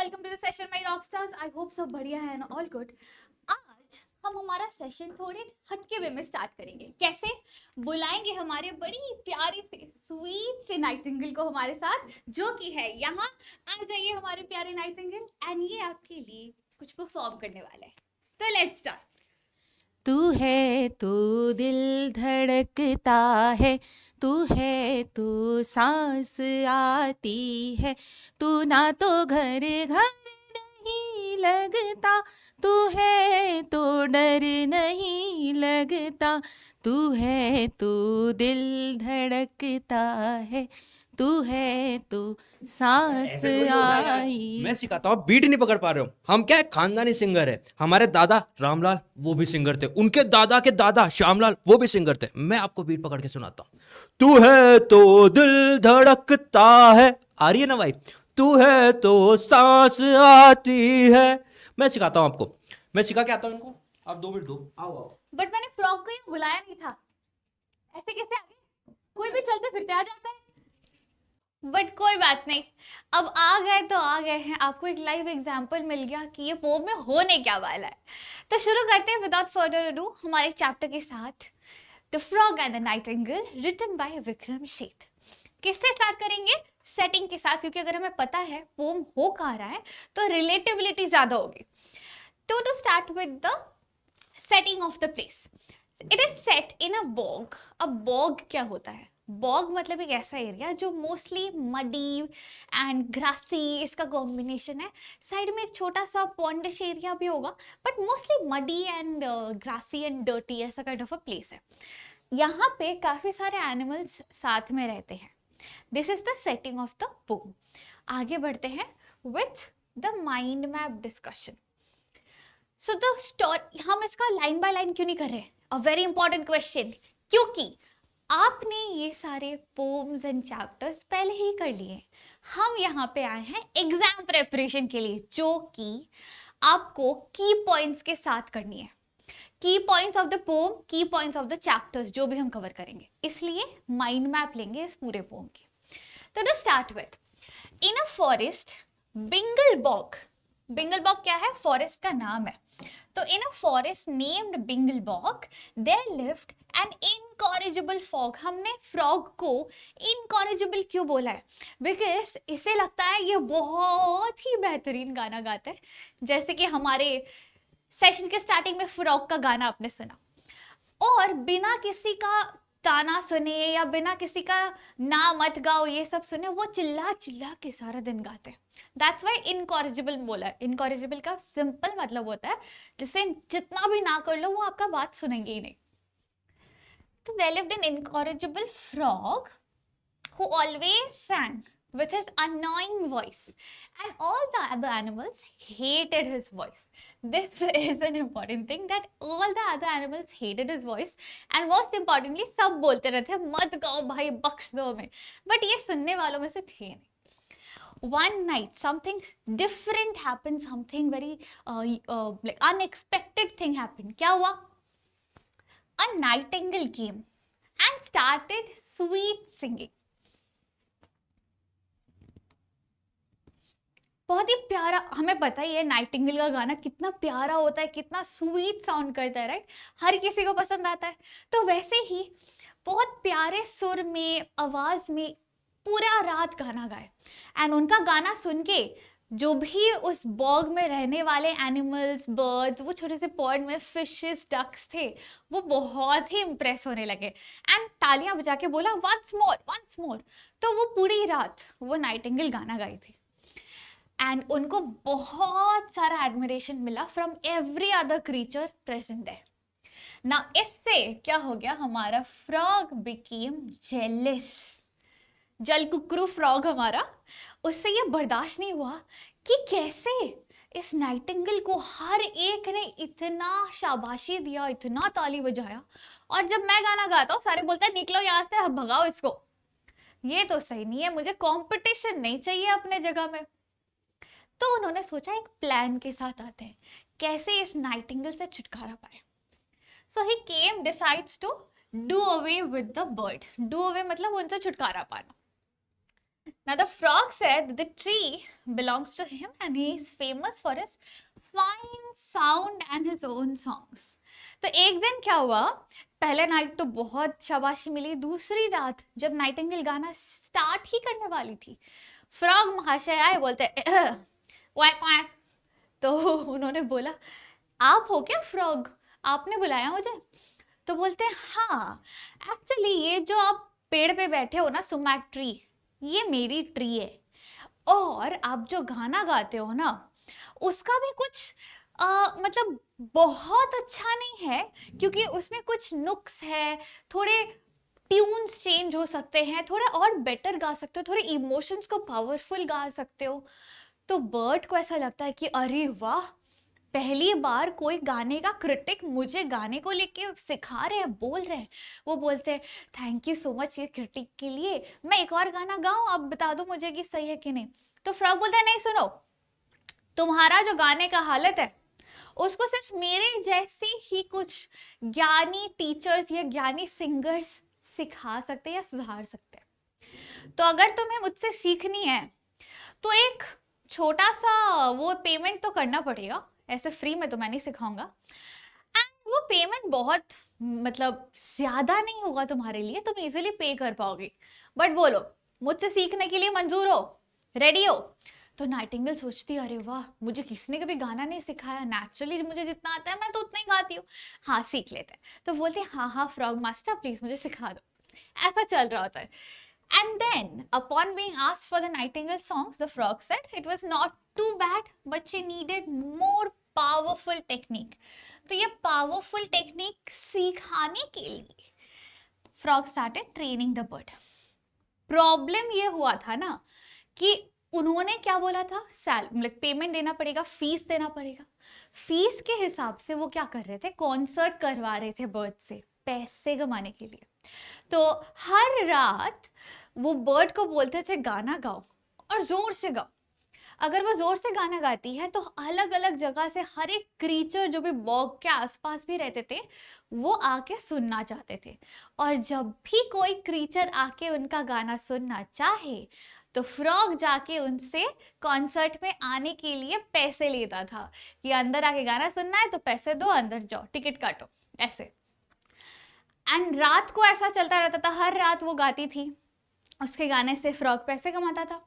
Welcome to the session my rockstars. I hope सब बढ़िया है ना, ऑल गुड। आज हम हमारा सेशन थोड़े हटके वे में स्टार्ट करेंगे। कैसे? बुलाएंगे हमारे बड़ी प्यारे से स्वीट से नाइटिंगेल को हमारे साथ, जो कि है यहाँ। आ जाइए हमारे प्यारे नाइटिंगेल, एंड ये आपके लिए कुछ परफॉर्म करने वाला है। तो लेट्स स्टार्ट। तू है तो दिल धड़कता है, तू है तो सांस आती है, तू ना तो घर घर नहीं लगता, तू है तो डर नहीं लगता, तू है तो दिल धड़कता है, तू है तो सांस ऐसे थोड़ी होता है यार। आई। मैं सिखाता हूँ, बीट ही नहीं पकड़ पा रहे हो। हम क्या है, खानदानी सिंगर है। हमारे दादा रामलाल वो भी सिंगर थे, उनके दादा के दादा श्यामलाल वो भी सिंगर थे। मैं आपको बीट पकड़ के सुनाता हूँ। तू है तो दिल धड़कता है, आ रही है ना भाई? तू है तो सांस आती है। मैं सिखाता हूँ आपको, मैं सिखा के आता हूँ इनको। आप 2 मिनट दो, आओ आओ। बट मैंने फ्रॉक को ही बुलाया नहीं था, ऐसे कैसे आ गए? कोई भी चलते फिरते आ जाता है। बट कोई बात नहीं, अब आ गए तो आ गए हैं। आपको एक लाइव एग्जांपल मिल गया कि ये पोम में होने क्या वाला है। तो शुरू करते हैं विदाउट फर्दर अडू हमारे चैप्टर के साथ, the frog and the nightingale, written by Vikram Seth. किससे स्टार्ट करेंगे? सेटिंग के साथ, क्योंकि अगर हमें पता है पोम हो कहाँ रहा है तो रिलेटिविलिटी ज्यादा होगी। तो to start with the setting of the place, it is set in a bog. अब बॉग क्या होता है? बॉग मतलब एक ऐसा एरिया जो मोस्टली मडी एंड ग्रासी, इसका कॉम्बिनेशन है। साइड में एक छोटा सा पॉन्डिश एरिया भी होगा, but mostly muddy and grassy and dirty, ऐसा काइंड ऑफ अ प्लेस है। यहाँ पे काफी सारे एनिमल्स साथ में रहते हैं। This is the setting of the pome. आगे बढ़ते हैं with the mind map discussion. So the story, हम इसका लाइन बाय लाइन क्यों नहीं कर रहे? अ वेरी इंपॉर्टेंट क्वेश्चन, क्योंकि आपने ये सारे पोम्स एंड चैप्टर्स पहले ही कर लिए। हम यहाँ पे आए हैं एग्जाम प्रेपरेशन के लिए, जो कि आपको की पॉइंट्स के साथ करनी है। की पॉइंट्स ऑफ द पोम, की पॉइंट्स ऑफ द चैप्टर्स, जो भी हम कवर करेंगे। इसलिए माइंड मैप लेंगे इस पूरे पोम की। तो to start with, in a forest Bingle Bog. Bingle Bog क्या है? फॉरेस्ट का नाम है। तो in a forest named Bingle Bog there lived an incorrigible frog. हमने फ्रॉग को इनकॉरेजिबल क्यों बोला है? बिकॉज इसे लगता है ये बहुत ही बेहतरीन गाना गाता है, जैसे कि हमारे सेशन के स्टार्टिंग में फ्रॉग का गाना आपने सुना, और बिना किसी का ताना सुने या बिना किसी का ना मत गाओ ये सब सुने, वो चिल्ला चिल्ला के सारा दिन गाते हैं। दैट्स वाई इनकॉरेजिबल बोला है। इनकॉरेजिबल का सिंपल मतलब होता है जिसे जितना भी ना कर लो वो आपका बात सुनेंगे ही नहीं। तो they lived an incorrigible frog who always sang with his annoying voice, and all the other animals hated his voice. This is an important thing, that all the other animals hated his voice, and most importantly सब बोलते रहते मत गाओ भाई, बख्श दो हमें, but ये सुनने वालों में से थे नहीं। One night something different happened, something very like unexpected thing happened. क्या हुआ? A nightingale came and started sweet singing. बहुत ही प्यारा, हमें पता ही है नाइटिंगेल का गाना कितना प्यारा होता है, कितना स्वीट साउंड करता है, राइट? हर किसी को पसंद आता है। तो वैसे ही बहुत प्यारे सुर में, आवाज में पूरा रात गाना गाए। एंड उनका गाना सुन के जो भी उस बॉग में रहने वाले एनिमल्स, बर्ड्स, वो छोटे से पॉन्ड में फिशेस, डक्स थे, वो बहुत ही इंप्रेस होने लगे एंड तालियां बजा के बोला वंस मोर, वंस मोर। तो वो पूरी रात वो नाइटिंगेल गाना गाई थी एंड उनको बहुत सारा एडमिरेशन मिला from every other creature present there. ना इससे क्या हो गया? हमारा फ्रॉग बिकेम जेलस। जल कुकरू फ्रॉग हमारा, उससे ये बर्दाश्त नहीं हुआ कि कैसे इस नाइटिंगेल को हर एक ने इतना शाबाशी दिया, इतना ताली बजाया, और जब मैं गाना गाता हूँ सारे बोलते हैं निकलो यहाँ से, भगाओ इसको, ये तो सही नहीं है, मुझे कंपटीशन नहीं चाहिए अपने जगह में। तो उन्होंने सोचा एक प्लान के साथ आते हैं कैसे इस नाइटिंगेल से छुटकारा पाए। So he came decides to do away with the bird. Do away मतलब उनसे छुटकारा पाना। Now the frog said that the tree belongs to him and he is famous for his fine sound and his own songs. तो एक दिन क्या हुआ, पहले नाइट तो बहुत शाबाशी मिली, दूसरी रात जब नाइटिंगेल गाना स्टार्ट ही करने वाली थी, फ्रॉग महाशय आए, बोलते क्वैक क्वैक। तो उन्होंने बोला, आप हो क्या फ्रॉग, आपने बुलाया मुझे? तो बोलते हैं हाँ, एक्चुअली ये जो आप पेड़ पे बैठे हो ना, सुमैक ट्री, ये मेरी ट्री है, और आप जो गाना गाते हो ना उसका भी कुछ मतलब बहुत अच्छा नहीं है, क्योंकि उसमें कुछ नुक्स है, थोड़े ट्यून्स चेंज हो सकते हैं, थोड़े और बेटर गा सकते हो, थोड़े इमोशंस को पावरफुल गा सकते हो। तो बर्ड को ऐसा लगता है कि अरे वाह, पहली बार कोई गाने का क्रिटिक मुझे गाने को लेके सिखा रहे हैं, बोल रहे हैं। वो बोलते हैं थैंक यू सो मच ये क्रिटिक के लिए, मैं एक और गाना गाऊं, अब बता दो मुझे कि सही है कि नहीं। तो फ्रॉग बोलता है नहीं, सुनो, तुम्हारा जो गाने का हालत है उसको सिर्फ मेरे जैसे ही कुछ ज्ञानी टीचर्स या ज्ञानी सिंगर्स सिखा सकते हैं या सुधार सकते हैं। तो अगर तुम्हें मुझसे सीखनी है तो एक छोटा सा वो पेमेंट तो करना पड़ेगा, ऐसे फ्री में तो मैं नहीं सिखाऊंगा, एंड वो पेमेंट बहुत मतलब ज्यादा नहीं होगा तुम्हारे लिए, तुम इजीली पे कर पाओगे, बट बोलो मुझसे सीखने के लिए मंजूर हो, रेडी हो? तो नाइटिंगेल सोचती है अरे वाह, मुझे किसी ने कभी गाना नहीं सिखाया, नेचुरली मुझे जितना आता है मैं तो उतना ही गाती हूँ, हाँ सीख लेते हैं। तो बोलते हैं हाँ हाँ फ्रॉग मास्टर प्लीज मुझे सिखा दो। ऐसा चल रहा होता है। And then, upon being asked for the Nightingale songs, the frog said it was not too bad, but she needed more powerful technique. तो ये powerful technique सिखाने के लिए frog started training the bird. Problem ये हुआ था ना कि उन्होंने क्या बोला था, मतलब पेमेंट देना पड़ेगा, फीस देना पड़ेगा। फीस के हिसाब से वो क्या कर रहे थे, कॉन्सर्ट करवा रहे थे बर्ड से पैसे कमाने के लिए। तो हर रात वो बर्ड को बोलते थे गाना गाओ और जोर से गाओ। अगर वो जोर से गाना गाती है तो अलग अलग जगह से हर एक क्रीचर जो भी बॉग के आसपास भी रहते थे वो आके सुनना चाहते थे, और जब भी कोई क्रीचर आके उनका गाना सुनना चाहे तो फ्रॉग जाके उनसे कॉन्सर्ट में आने के लिए पैसे लेता था कि अंदर आके गाना सुनना है तो पैसे दो, अंदर जाओ, टिकट काटो, ऐसे। एंड रात को ऐसा चलता रहता था, हर रात वो गाती थी, उसके गाने से फ्रॉग पैसे कमाता था।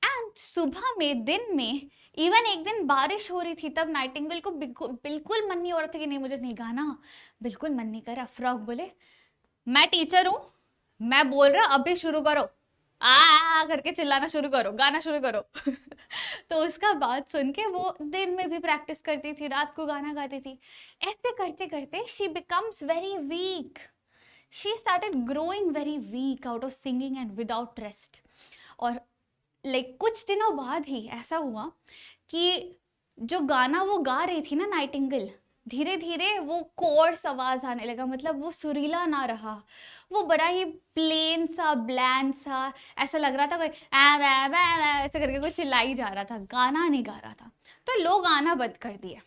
एंड सुबह में, दिन में, इवन एक दिन बारिश हो रही थी, तब नाइटिंगेल को बिल्कुल मन नहीं हो रहा था कि नहीं मुझे नहीं गाना, बिल्कुल मन नहीं कर रहा। फ्रॉग बोले मैं टीचर हूं, मैं बोल रहा अभी शुरू करो, आ करके चिल्लाना शुरू करो, गाना शुरू करो। तो उसका बात सुन के वो दिन में भी प्रैक्टिस करती थी, रात को गाना गाती थी। ऐसे करते करते she becomes very weak, she started growing very weak out of singing and without rest. और कुछ दिनों बाद ही ऐसा हुआ कि जो गाना वो गा रही थी ना नाइटिंगेल, धीरे धीरे वो कोर्स आवाज आने लगा, मतलब वो सुरीला ना रहा, वो बड़ा ही प्लेन सा, ब्लैंड सा, ऐसा लग रहा था कोई ऐसे करके कोई चिल्लाई जा रहा था, गाना नहीं गा रहा था। तो लोग आना बंद कर दिए।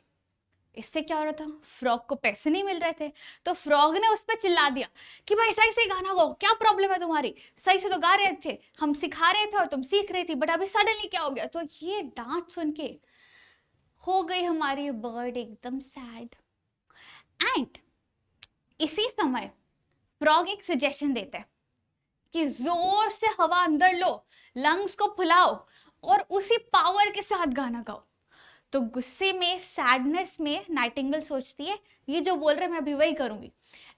इससे क्या हो रहा था, फ्रॉग को पैसे नहीं मिल रहे थे, तो फ्रॉग ने उस पर चिल्ला दिया कि भाई सही से गाना गाओ, क्या प्रॉब्लम है तुम्हारी, सही से तो गा रहे थे, हम सिखा रहे थे और तुम सीख रही थी, बट अभी सडनली क्या हो गया। तो ये डांट सुन के हो गई हमारी बर्ड एकदम सैड। एंड इसी समय फ्रॉग एक सजेशन देता है कि जोर से हवा अंदर लो, लंग्स को फुलाओ और उसी पावर के साथ गाना गाओ। तो गुस्से में, सैडनेस में नाइटिंगेल सोचती है ये जो बोल रहे मैं अभी वही करूंगी।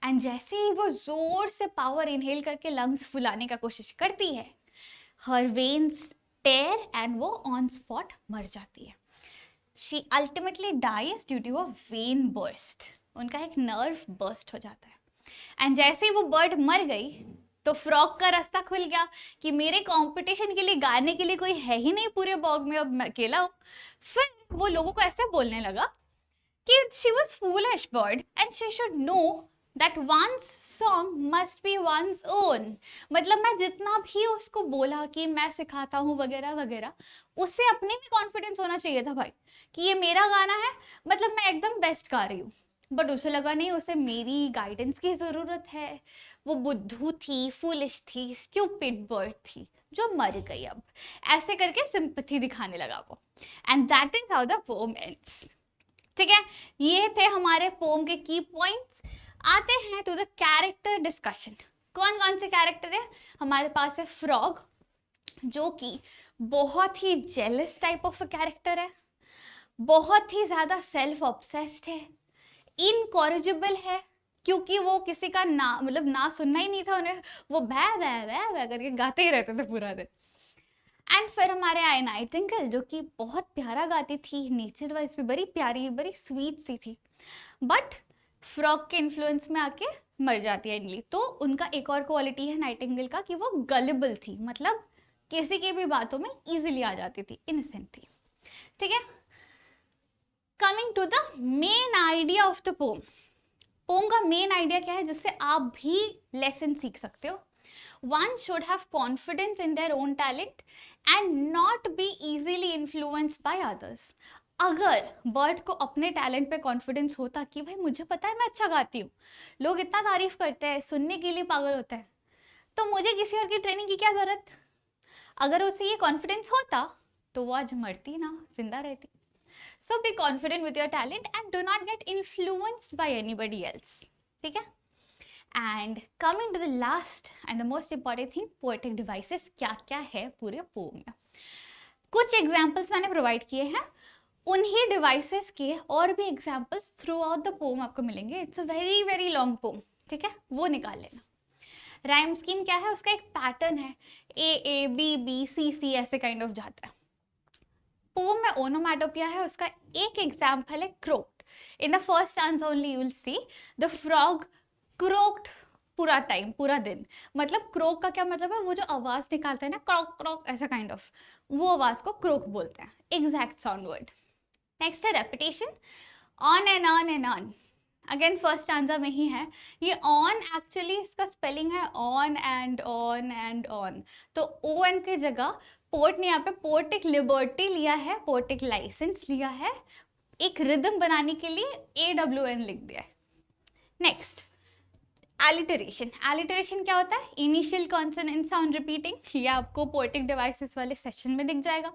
एंड जैसे ही वो जोर से पावर इनहेल करके लंग्स फुलाने का कोशिश करती है, हर वेन्स टेयर एंड वो ऑन स्पॉट मर जाती है। She ultimately dies due to a vein burst, उनका एक नर्व बर्स्ट हो जाता है। एंड जैसे ही वो बर्ड मर गई तो फ्रॉग का रास्ता खुल गया कि मेरे कंपटीशन के लिए गाने के लिए कोई है ही नहीं पूरे बॉग में, अब मैं अकेला हूँ। फिर वो लोगों को ऐसे बोलने लगा कि she was foolish bird and she should know that one's song must be one's own। मतलब मैं जितना भी उसको बोला कि मैं सिखाता हूँ वगैरह वगैरह, उससे अपने भी कॉन्फिडेंस होना चाहिए था भाई कि ये मेरा गाना है, मतलब मैं एकदम बेस्ट गा रही हूँ। बट उसे लगा नहीं, उसे मेरी गाइडेंस की ज़रूरत है। वो बुद्धू थी, फूलिश थी, स्टूपिड बर्ड थी, जो मर गई अब, ऐसे करके सिंपैथी दिखाने लगा वो, and that is how the pome ends. ठीक है, ये थे हमारे पोम के की पॉइंट्स। आते हैं टू द कैरेक्टर डिस्कशन। कौन कौन से कैरेक्टर है हमारे पास? है फ्रॉग, जो कि बहुत ही जेलस टाइप ऑफ कैरेक्टर है, बहुत ही ज्यादा सेल्फ ऑब्सेस्ड है, इनकॉरिजिबल है, क्योंकि वो किसी का ना मतलब ना सुनना ही नहीं था उन्हें, वो भै भै भै भै करके गाते ही रहते थे पूरा दिन। एंड फिर हमारे आए नाइटिंगेल, जो कि बहुत प्यारा गाती थी, नेचर वाइज भी बड़ी प्यारी बड़ी स्वीट सी थी, बट फ्रॉग के इन्फ्लुएंस में आके मर जाती है इनली। तो उनका एक और क्वालिटी है नाइटिंगेल का कि वो गलेबल थी, मतलब किसी की भी बातों में इजीली आ जाती थी, इनोसेंट थी। ठीक है, coming to the main idea of the poem. Poem का मेन आइडिया क्या है जिससे आप भी लेसन सीख सकते हो? One should have confidence in their own talent and not be easily influenced by others. अगर बर्ड को अपने टैलेंट पे कॉन्फिडेंस होता कि भाई मुझे पता है मैं अच्छा गाती हूँ, लोग इतना तारीफ करते हैं, सुनने के लिए पागल होते हैं, तो मुझे किसी और की ट्रेनिंग की क्या जरूरत? अगर उसे ये कॉन्फिडेंस होता तो वो आज मरती ना, जिंदा रहती। So be confident with your talent and do not get influenced by anybody else. ठीक है? And coming to the last and the most important thing, poetic devices क्या क्या है पूरे पोम में। कुछ एग्जाम्पल्स मैंने प्रोवाइड किए हैं, उन्हीं डिवाइसेस के और भी examples throughout the poem आपको मिलेंगे। It's a very very long poem, ठीक है, वो निकाल लेना। राइम स्कीम क्या है? उसका एक पैटर्न है, ए बी बी सी सी ऐसे काइंड ऑफ जाता है। पोम में ओनोमैटोपिया है, उसका एक एग्जाम्पल है croaked. In the first stanza only you will see the frog croaked पूरा टाइम, पूरा दिन। मतलब क्रोक का क्या मतलब है? वो जो आवाज निकालता है ना, क्रॉक क्रॉक ऐसा काइंड ऑफ, वो आवाज को क्रोक बोलते हैं, एग्जैक्ट साउंड वर्ड। नेक्स्ट है repetition, on and on and on. Again first stanza में ही है ये ऑन, एक्चुअली इसका स्पेलिंग है on and on and on. तो ओ एन की जगह पोर्ट ने यहाँ पे पोर्टिक लिबर्टी लिया है, पोर्टिक लाइसेंस लिया है, एक रिदम बनाने के लिए AWN लिख दिया है। Next alliteration. एलिटरेशन क्या होता है? इनिशियल कॉन्सोनेंट साउंड रिपीटिंग, ये आपको पोएटिक डिवाइसेस वाले सेशन में दिख जाएगा।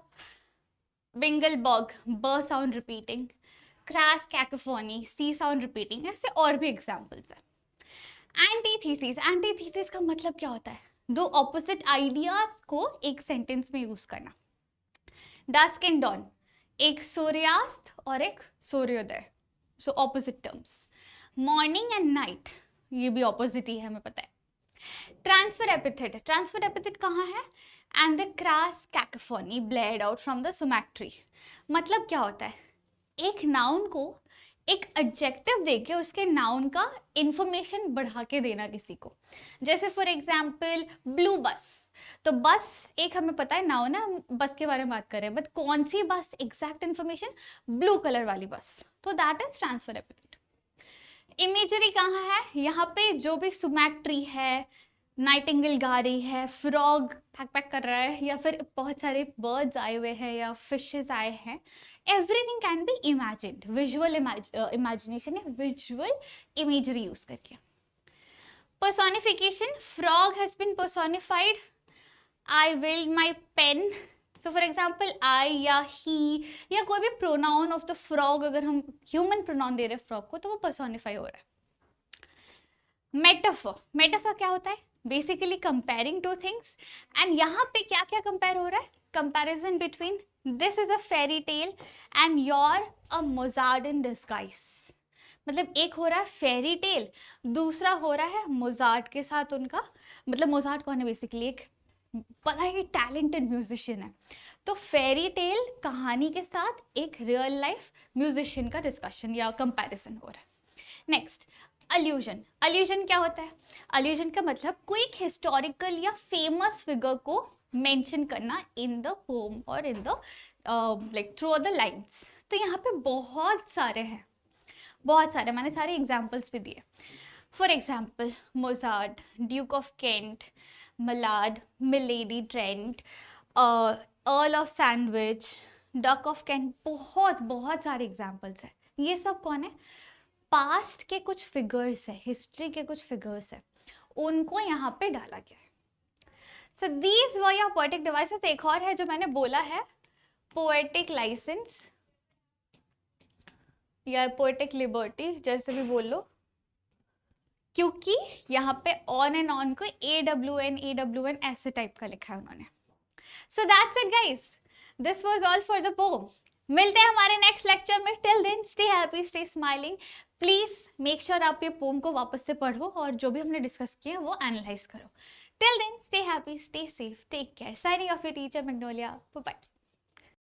बिंगल बॉग, ब साउंड रिपीटिंग, क्रैश कैकोफोनी, सी साउंड रिपीटिंग, ऐसे और भी एग्जांपल्स है। एंटीथीसिस, एंटीथीसिस का मतलब क्या होता है? दो ऑपोजिट आइडियाज को एक सेंटेंस में यूज करना। डस्क एंड डॉन, एक सूर्यास्त और एक सूर्योदय, so opposite terms. Morning and night, ये भी ऑपोजिट ही है, हमें पता है। ट्रांसफर एपिथेट, ट्रांसफर एपिथेट कहाँ है? And the crash cacophony blared out from the sumac tree. मतलब क्या होता है? एक नाउन को एक एडजेक्टिव देके उसके नाउन का इंफॉर्मेशन बढ़ा के देना किसी को। जैसे फॉर एग्जाम्पल ब्लू बस, तो बस एक हमें पता है नाउन है, हम बस के बारे में बात कर रहे हैं, बट कौन सी बस, एग्जैक्ट इंफॉर्मेशन, ब्लू कलर वाली बस, तो that is transfer epithet. Imagery कहाँ है? यहाँ पे जो भी सुमैक्ट्री है, नाइटिंगेल गा रही है, फ्रॉग पैक पैक कर रहा है, या फिर बहुत सारे बर्ड्स आए हुए हैं या फिशेस आए हैं, everything can be imagined, visual imagination है, विजुअल इमेजरी यूज करके। Personification, frog has been personified, I wield my pen. So for example I या ही या कोई भी प्रोनाउन ऑफ द फ्रॉग, अगर हम ह्यूमन प्रोनाउन दे रहे हैं फ्रॉग को, तो वो पर्सोनिफाई हो रहा है। मेटाफर, मेटाफर क्या होता है? Basically comparing two things, and यहाँ पे क्या क्या कंपेयर हो रहा है? Comparison between this is a fairy tale and you're a Mozart in disguise. मतलब एक हो रहा है फेरी टेल, दूसरा हो रहा है मोजार्ट के साथ उनका, मतलब मोजार्ट कौन है? बेसिकली एक बड़ा ही टैलेंटेड म्यूजिशियन है। तो फेरी टेल कहानी के साथ एक रियल लाइफ म्यूजिशियन का डिस्कशन या कंपैरिजन हो रहा है। नेक्स्ट अल्यूजन, अल्यूजन क्या होता है? अल्यूजन का मतलब कोई एक हिस्टोरिकल या फेमस फिगर को मेंशन करना इन द पोम और in the like through the lines. तो यहाँ पे बहुत सारे हैं, बहुत सारे, मैंने सारे एग्जाम्पल्स भी दिए। For example Mozart, Duke of Kent, Malad, milady Trent, earl of sandwich, duck of Kent, बहुत बहुत सारे एग्जाम्पल्स हैं। ये सब कौन है? पास्ट के कुछ फिगर्स है, हिस्ट्री के कुछ फिगर्स है, उनको यहाँ पे डाला गया है। So these were your poetic devices. एक और है जो मैंने बोला है, पोएटिक लाइसेंस या पोएटिक लिबर्टी, जैसे भी बोल लो, क्योंकि यहाँ पे ऑन एंड ऑन को AWN ऐसे टाइप का लिखा है उन्होंने। So that's it guys, this was all for the poem. मिलते हैं हमारे नेक्स्ट लेक्चर में। Till then stay happy, stay smiling. Please make sure आप ये पोम को वापस से पढ़ो और जो भी हमने डिस्कस किया वो एनालाइज करो। Till then stay happy, stay safe, take care. Signing off your teacher Magnolia. Bye bye.